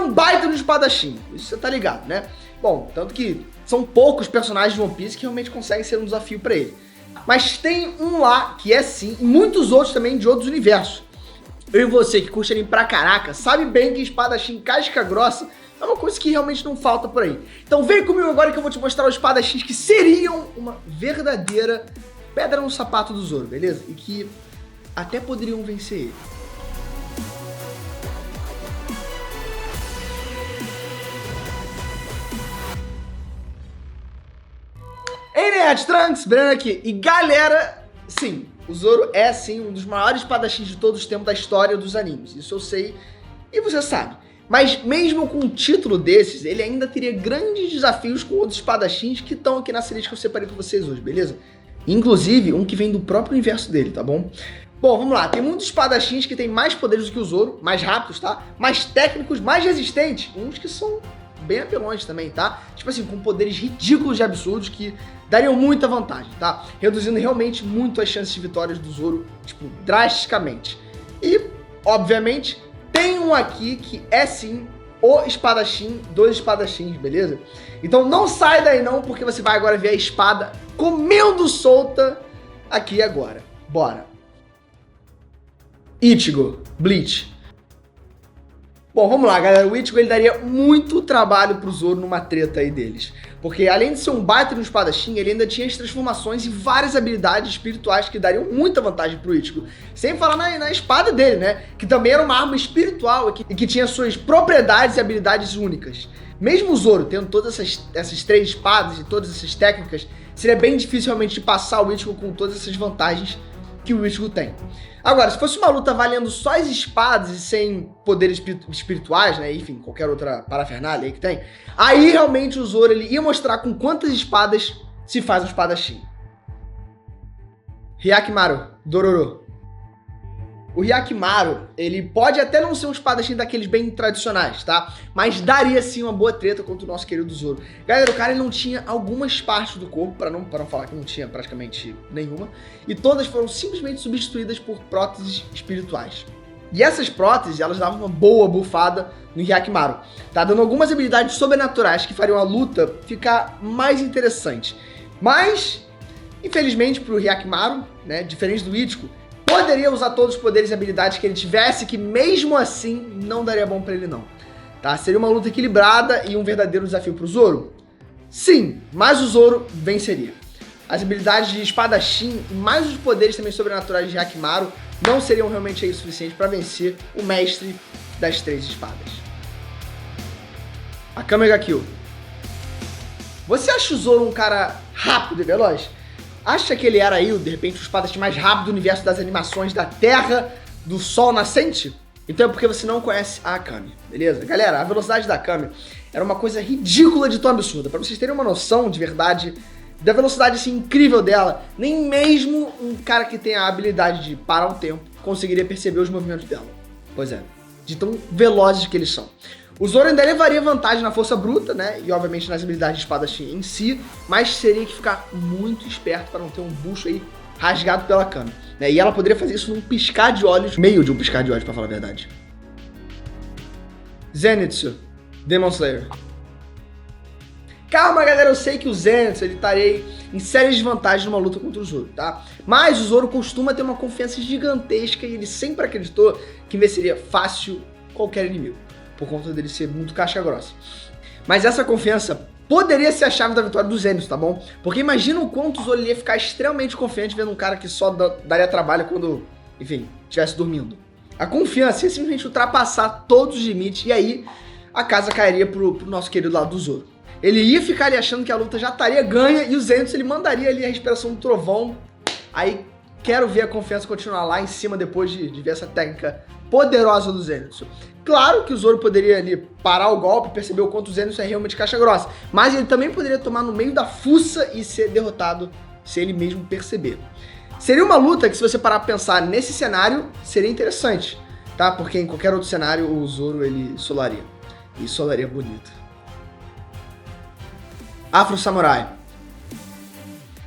um baita no espadachim, isso você tá ligado, né? Bom, tanto que são poucos personagens de One Piece que realmente conseguem ser um desafio pra ele. Mas tem um lá que é sim, e muitos outros também de outros universos. Eu e você que curte anime pra caraca, sabe bem que espadachim casca grossa é uma coisa que realmente não falta por aí. Então vem comigo agora que eu vou te mostrar os espadachins que seriam uma verdadeira pedra no sapato do Zoro, beleza? E que até poderiam vencer ele. Ei, Nerd, Trunks, Breno aqui. E galera, sim, o Zoro é sim um dos maiores espadachins de todos os tempos da história dos animes. Isso eu sei e você sabe. Mas mesmo com um título desses, ele ainda teria grandes desafios com outros espadachins que estão aqui nessa lista que eu separei pra vocês hoje, beleza? Inclusive, um que vem do próprio universo dele, tá bom? Bom, vamos lá. Tem muitos espadachins que têm mais poderes do que o Zoro, mais rápidos, tá? Mais técnicos, mais resistentes. Uns que são bem apelões também, tá? Tipo assim, com poderes ridículos de absurdos que dariam muita vantagem, tá? Reduzindo realmente muito as chances de vitórias do Zoro, tipo, drasticamente. E, obviamente, tem um aqui que é sim o espadachim dos espadachins, beleza? Então não sai daí não, porque você vai agora ver a espada comendo solta aqui agora. Bora! Ichigo, Bleach. Bom, vamos lá, galera. O Ichigo ele daria muito trabalho pro Zoro numa treta aí deles. Porque além de ser um baita no espadachim, ele ainda tinha as transformações e várias habilidades espirituais que dariam muita vantagem pro Ichigo. Sem falar na espada dele, né? Que também era uma arma espiritual e que tinha suas propriedades e habilidades únicas. Mesmo o Zoro tendo todas essas três espadas e todas essas técnicas, seria bem difícil realmente de passar o Ichigo com todas essas vantagens que o Ichigo tem. Agora, se fosse uma luta valendo só as espadas e sem poderes espirituais, né, enfim, qualquer outra parafernália aí que tem, aí realmente o Zoro ele ia mostrar com quantas espadas se faz um espadachim. Hyakimaru, Dororo. O Hyakimaru, ele pode até não ser um espadachim daqueles bem tradicionais, tá? Mas daria sim uma boa treta contra o nosso querido Zoro. Galera, o cara ele não tinha algumas partes do corpo, para não falar que não tinha praticamente nenhuma, e todas foram simplesmente substituídas por próteses espirituais. E essas próteses, elas davam uma boa bufada no Hyakimaru, tá? Dando algumas habilidades sobrenaturais que fariam a luta ficar mais interessante. Mas, infelizmente pro Hyakimaru, né, diferente do Ichigo, poderia usar todos os poderes e habilidades que ele tivesse, que mesmo assim não daria bom pra ele não, tá? Seria uma luta equilibrada e um verdadeiro desafio pro Zoro? Sim, mas o Zoro venceria. As habilidades de espadachim e mais os poderes também sobrenaturais de Hyakimaru não seriam realmente aí o suficiente pra vencer o mestre das três espadas. Akame ga Kill. Você acha o Zoro um cara rápido e veloz? Acha que ele era aí, de repente, o espadachim mais rápido do universo das animações da Terra do Sol Nascente? Então é porque você não conhece a Akame, beleza? Galera, a velocidade da Akame era uma coisa ridícula de tão absurda. Pra vocês terem uma noção de verdade da velocidade assim, incrível dela, nem mesmo um cara que tem a habilidade de parar o tempo conseguiria perceber os movimentos dela. Pois é, de tão velozes que eles são. O Zoro ainda levaria vantagem na força bruta, né? E obviamente nas habilidades de espadachim em si, mas teria que ficar muito esperto para não ter um bucho aí rasgado pela Akame, né? E ela poderia fazer isso num piscar de olhos, meio de um piscar de olhos, pra falar a verdade. Zenitsu, Demon Slayer. Calma, galera, eu sei que o Zenitsu ele estaria em sérias desvantagens numa luta contra o Zoro, tá? Mas o Zoro costuma ter uma confiança gigantesca e ele sempre acreditou que venceria fácil qualquer inimigo, por conta dele ser muito casca grossa. Mas essa confiança poderia ser a chave da vitória do Zenitsu, tá bom? Porque imagina o quanto o Zoro ia ficar extremamente confiante vendo um cara que só daria trabalho quando, enfim, estivesse dormindo. A confiança ia simplesmente ultrapassar todos os limites e aí a casa cairia pro nosso querido lado do Zoro. Ele ia ficar ali achando que a luta já estaria ganha e o Zenitsu ele mandaria ali a respiração do trovão. Aí quero ver a confiança continuar lá em cima depois de ver essa técnica poderosa do Zenitsu. Claro que o Zoro poderia ali parar o golpe, perceber o quanto o Zenitsu é realmente caixa grossa, mas ele também poderia tomar no meio da fuça e ser derrotado se ele mesmo perceber. Seria uma luta que, se você parar pra pensar nesse cenário, seria interessante, tá? Porque em qualquer outro cenário o Zoro ele solaria. E solaria bonito. Afro Samurai.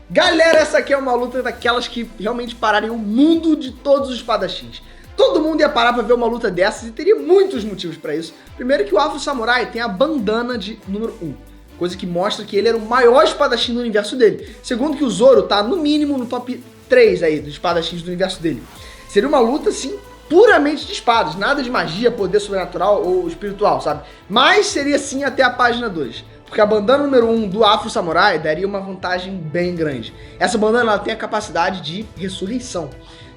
Galera, essa aqui é uma luta daquelas que realmente parariam o mundo de todos os espadachins. Todo mundo ia parar pra ver uma luta dessas e teria muitos motivos pra isso. Primeiro que o Afro Samurai tem a bandana de número 1, coisa que mostra que ele era o maior espadachim do universo dele. Segundo que o Zoro tá no mínimo no top 3 aí dos espadachins do universo dele. Seria uma luta, assim, puramente de espadas, nada de magia, poder sobrenatural ou espiritual, sabe? Mas seria sim até a página 2. Porque a bandana número 1 do Afro Samurai daria uma vantagem bem grande. Essa bandana ela tem a capacidade de ressurreição.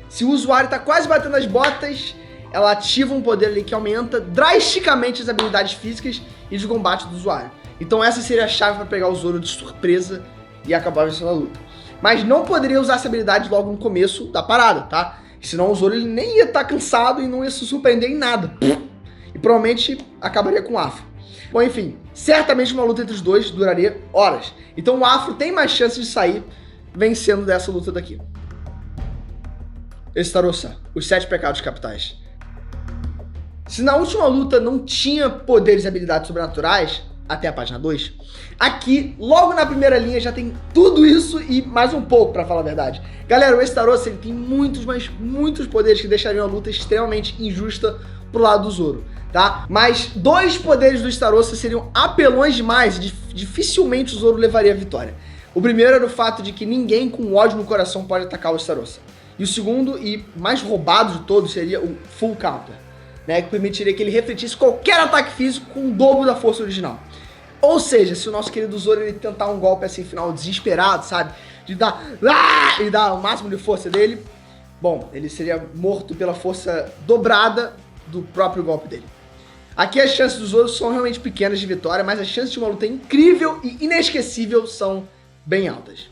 Se o usuário está quase batendo as botas, ela ativa um poder ali que aumenta drasticamente as habilidades físicas e de combate do usuário. Então essa seria a chave para pegar o Zoro de surpresa e acabar vencendo a luta. Mas não poderia usar essa habilidade logo no começo da parada, tá? Senão o Zoro ele nem ia estar cansado e não ia se surpreender em nada. E provavelmente acabaria com o Afro. Bom, enfim, certamente uma luta entre os dois duraria horas. Então o Afro tem mais chances de sair vencendo dessa luta daqui. Estarossa, os 7 pecados capitais. Se na última luta não tinha poderes e habilidades sobrenaturais, até a página 2, aqui, logo na primeira linha, já tem tudo isso e mais um pouco, pra falar a verdade. Galera, o Estarossa, ele tem muitos, mas muitos poderes que deixariam a luta extremamente injusta pro lado do Zoro, tá? Mas 2 poderes do Estarossa seriam apelões demais e dificilmente o Zoro levaria a vitória. O primeiro era o fato de que ninguém com ódio no coração pode atacar o Estarossa. E o segundo, e mais roubado de todos, seria o Full Counter, né, que permitiria que ele refletisse qualquer ataque físico com o dobro da força original. Ou seja, se o nosso querido Zoro ele tentar um golpe assim final desesperado, sabe, de dar e dar o máximo de força dele, bom, ele seria morto pela força dobrada do próprio golpe dele. Aqui as chances do Zoro são realmente pequenas de vitória, mas as chances de uma luta incrível e inesquecível são bem altas.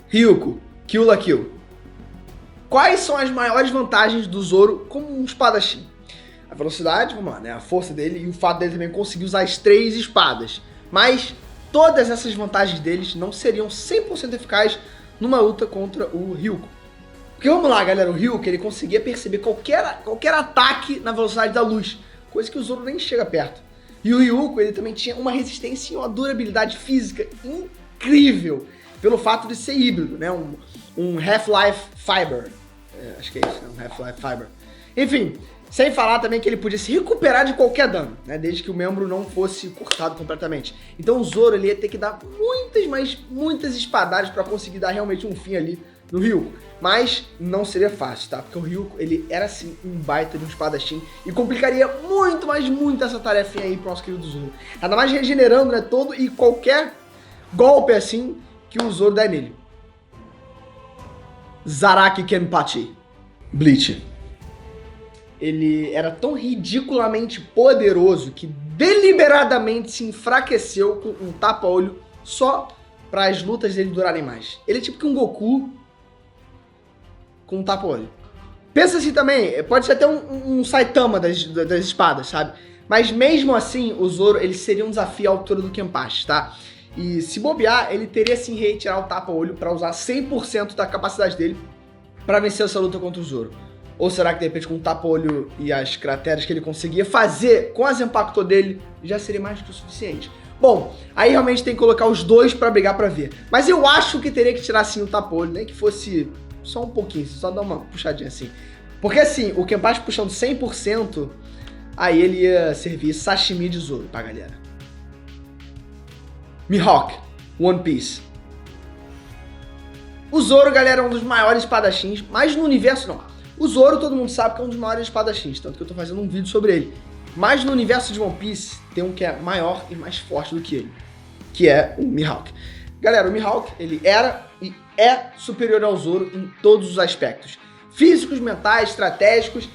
Ryuko, Kill la Kill. Quais são as maiores vantagens do Zoro como um espadachim? A velocidade, vamos lá, né? A força dele e o fato dele também conseguir usar as 3 espadas. Mas todas essas vantagens deles não seriam 100% eficazes numa luta contra o Ryuko. Porque vamos lá, galera, o Ryuko ele conseguia perceber qualquer ataque na velocidade da luz, coisa que o Zoro nem chega perto. E o Ryuko ele também tinha uma resistência e uma durabilidade física incrível, pelo fato de ser híbrido, né? Um Half-Life Fiber. Acho que é isso, né? Um Half-Life Fiber. Enfim, sem falar também que ele podia se recuperar de qualquer dano, né? Desde que o membro não fosse cortado completamente. Então o Zoro ele ia ter que dar muitas espadadas para conseguir dar realmente um fim ali no Ryuko. Mas não seria fácil, tá? Porque o Ryuko ele era assim um baita de um espadachim e complicaria muito, mas muito essa tarefinha aí pro nosso querido Zoro. Ainda mais regenerando, né? Todo e qualquer golpe assim que o Zoro dá nele. Zaraki Kenpachi, Bleach. Ele era tão ridiculamente poderoso que deliberadamente se enfraqueceu com um tapa-olho só para as lutas dele durarem mais. Ele é tipo que um Goku com um tapa-olho. Pensa assim também, pode ser até um Saitama das espadas, sabe? Mas mesmo assim, o Zoro ele seria um desafio à altura do Kenpachi, tá? E se bobear, ele teria sim retirar o tapa-olho para usar 100% da capacidade dele para vencer essa luta contra o Zoro. Ou será que de repente com o tapa-olho e as crateras que ele conseguia fazer com a Zanpakuto dele já seria mais que o suficiente? Bom, aí realmente tem que colocar os dois para brigar para ver. Mas eu acho que teria que tirar sim o tapa-olho, nem que fosse só um pouquinho, só dar uma puxadinha assim. Porque assim, o Kenpachi puxando 100%, aí ele ia servir sashimi de Zoro pra galera. Mihawk, One Piece. O Zoro, galera, é um dos maiores espadachins, mas no universo não. O Zoro, todo mundo sabe que é um dos maiores espadachins, tanto que eu tô fazendo um vídeo sobre ele. Mas no universo de One Piece, tem um que é maior e mais forte do que ele, que é o Mihawk. Galera, o Mihawk, ele era e é superior ao Zoro em todos os aspectos. Físicos, mentais, estratégicos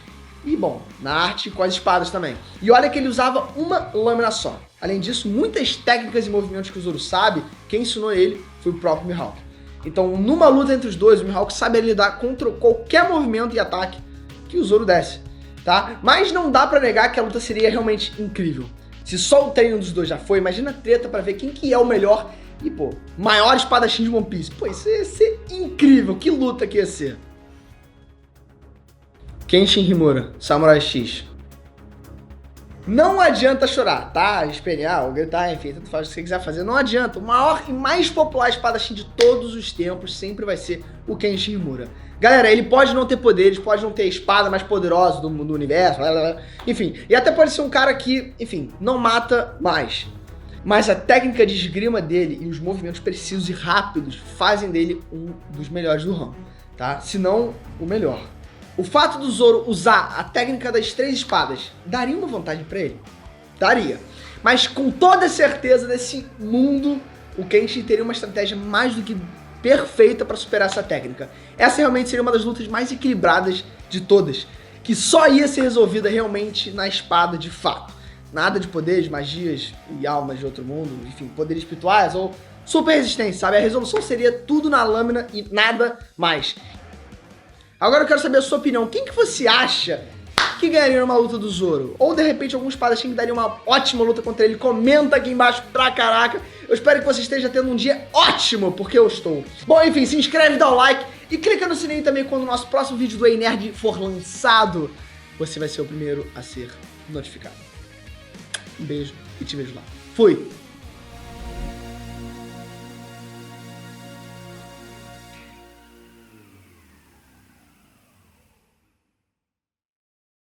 e, bom, na arte com as espadas também. E olha que ele usava uma lâmina só. Além disso, muitas técnicas e movimentos que o Zoro sabe, quem ensinou ele foi o próprio Mihawk. Então, numa luta entre os dois, o Mihawk sabe lidar contra qualquer movimento e ataque que o Zoro desse, tá? Mas não dá pra negar que a luta seria realmente incrível. Se só o treino dos dois já foi, imagina a treta pra ver quem que é o melhor e, pô, maior espadachim de One Piece. Pô, isso ia ser incrível, que luta que ia ser. Kenshin Himura, Samurai X. Não adianta chorar, tá? Espernear ou gritar, enfim, tanto faz o que você quiser fazer. Não adianta. O maior e mais popular espadachim de todos os tempos sempre vai ser o Kenshin Himura. Galera, ele pode não ter poderes, pode não ter a espada mais poderosa do universo, enfim. E até pode ser um cara que, enfim, não mata mais. Mas a técnica de esgrima dele e os movimentos precisos e rápidos fazem dele um dos melhores do ramo, tá? Se não, o melhor. O fato do Zoro usar a técnica das 3 espadas daria uma vantagem pra ele? Daria. Mas com toda certeza, nesse mundo, o Kenshin teria uma estratégia mais do que perfeita para superar essa técnica. Essa realmente seria uma das lutas mais equilibradas de todas, que só ia ser resolvida realmente na espada de fato. Nada de poderes, magias e almas de outro mundo, enfim, poderes espirituais ou super resistência, sabe? A resolução seria tudo na lâmina e nada mais. Agora eu quero saber a sua opinião. Quem que você acha que ganharia numa luta do Zoro? Ou de repente algum espadachim que daria uma ótima luta contra ele? Comenta aqui embaixo pra caraca. Eu espero que você esteja tendo um dia ótimo, porque eu estou. Bom, enfim, se inscreve, dá o like e clica no sininho também quando o nosso próximo vídeo do Ei Nerd for lançado. Você vai ser o primeiro a ser notificado. Um beijo e te vejo lá. Fui!